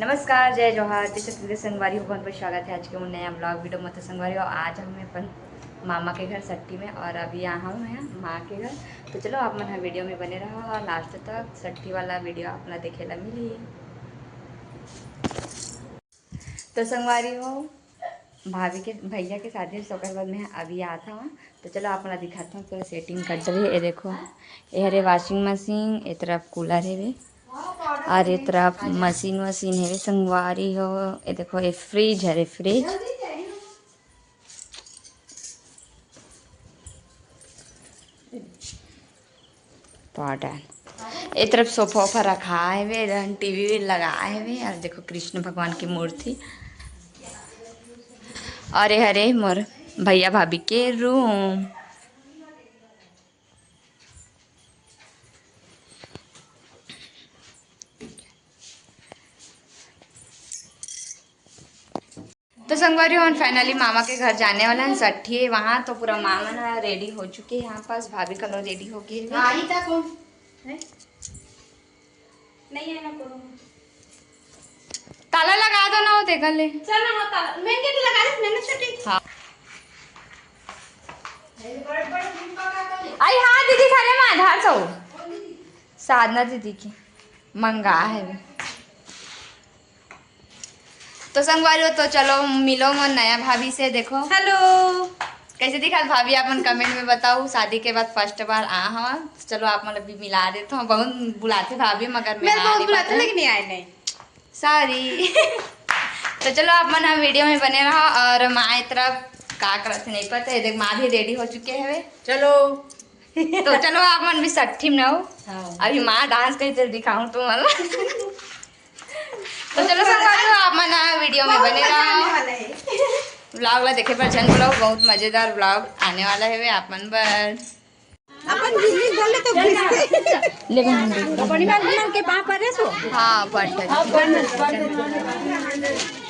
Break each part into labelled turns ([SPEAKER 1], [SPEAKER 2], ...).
[SPEAKER 1] नमस्कार, जय जोहार। जैसे संगवारी हो, बहुत बहुत स्वागत है आज के नया ब्लॉग वीडियो में। तो संगवारी हो, आज हम अपन मामा के घर सट्टी में और अभी यहाँ हूँ मैं माँ के घर। तो चलो आप मन वीडियो में बने रहो और लास्ट तक सट्टी वाला वीडियो अपना देखे ला मिली। तो संगवारी हो, भाभी के भैया के शादी सोकर बाद में अभी आता हूँ। तो चलो आप दिखाता हूँ पूरा सेटिंग कर रही। ये देखो, ये हरे वॉशिंग मशीन, एक तरफ कूलर है वे और एक तरफ मशीन है संगवारी हो। ये देखो, ये फ्रिज है, फ्रिज पॉटन। एक तरफ सोफा ओफा रखा है वे, टीवी लगा है वे। और देखो कृष्ण भगवान की मूर्ति। और ये हरे मोर भैया भाभी के रूम। तो संगवारी हम फाइनली मामा के घर जाने वाला है, सट्टी है वहाँ। तो पूरा मामा ना रेडी हो चुके हैं यहाँ पास, भाभी का लोग रेडी हो गए। नहीं है ना, ताला लगा दो ना, होते कर ले। चल ना, ताला मैं क्या लगा रही, मैंने सट्टी। हाँ आई हाँ दीदी, खरे में आधार सो साधना दीदी की मंगा है। तो संगवारी हो, तो चलो मिलो मन नया भाभी से। देखो हेलो, कैसे दिखा भाभी, अपन कमेंट में बताओ। शादी के बाद फर्स्ट बार आ हवा। चलो आप मतलब भी मिला देते हो। बहुत बुलाते भाभी मगर मैं बहुत बुलाते लेकिन आए नहीं, सॉरी। तो चलो आप मन वीडियो में बने रहो। और माँ तरफ का करते नहीं पता है, देख माँ भी रेडी हो चुके हैं। चलो तो चलो आप मन भी सट्टी में ना हो। अभी माँ डांस कैसे दिखाऊं तुम्हारा। तो चलो संगवारी हो, आप मना वीडियो में बने रहो। व्लॉग ला देखे पर जन ब्लॉग बहुत मजेदार व्लॉग आने वाला है वे। आप मन बस अपन दिल्ली बोले तो लेकिन हम बड़ी बात मन के पापा रे सो। हां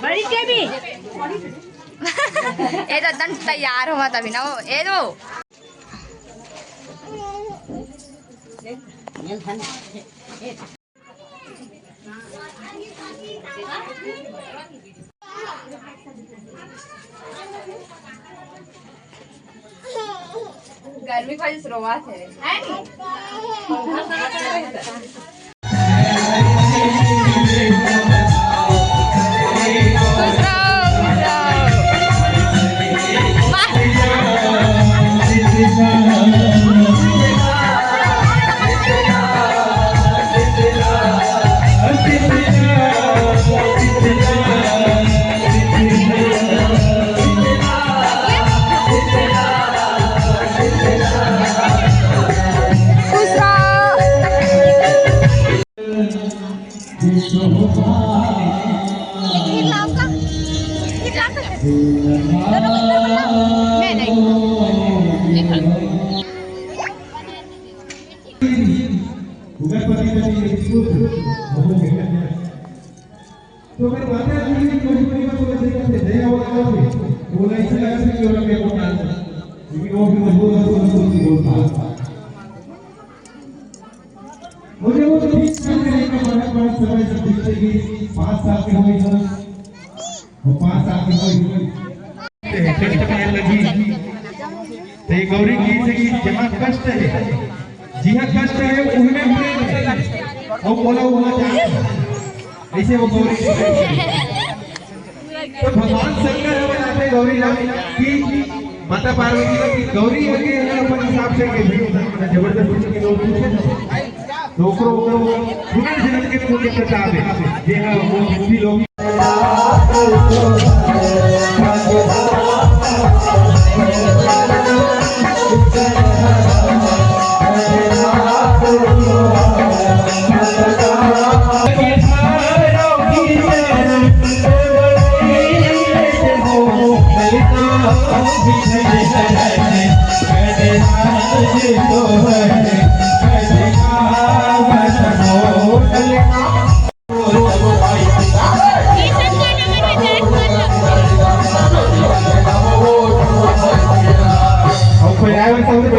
[SPEAKER 1] बड़ी के भी ए तो दन तैयार हुआ तभी ना वो ए दो। गर्मी का शुरुआत है।
[SPEAKER 2] तो मेरे माता जी की कोई बात तो कैसे करते दया वाला वो ऐसे लगा कि वो लोग को डाल क्योंकि वो भी मजबूत है तो उसकी बोलता मुझे वो ठीक करने का बड़ा समय से दिखते कि 5 साल के हुए हैं और 5 साल के हुए कष्ट में लगी। तो ये गौरी की से कि जहाँ कष्ट है, जी हाँ कष्ट है उनमें प्रेम है और बोला हुआ जाए ऐसे वो गौरी। तो भगवान शंकर बताते गौरी कि माता पार्वती की गौरी के अपन हिसाब से के जबरदस्ती के लोग पूछे तो ओकरो पुनर्जन्म के पूरे प्रताप है जे हां वो हिंदी लोग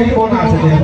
[SPEAKER 2] कौन आ सकते हैं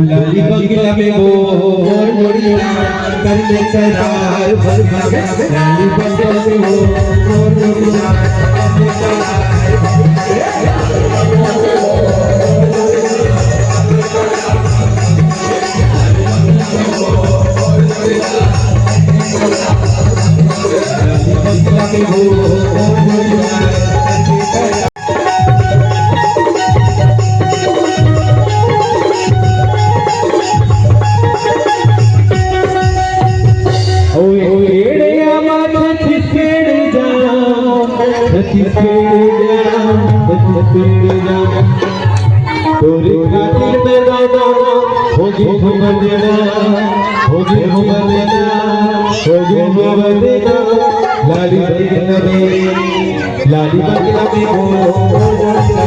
[SPEAKER 2] लाली बगिया में मोर मोरिया करने करार भर भावे लाली बगिया में मोर मोरिया करने तोरे खातिर बेदाना होगी भवदेना होगी भवदेना होगी भवदेना लाली बगिया में लाली बगिया में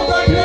[SPEAKER 2] बैठे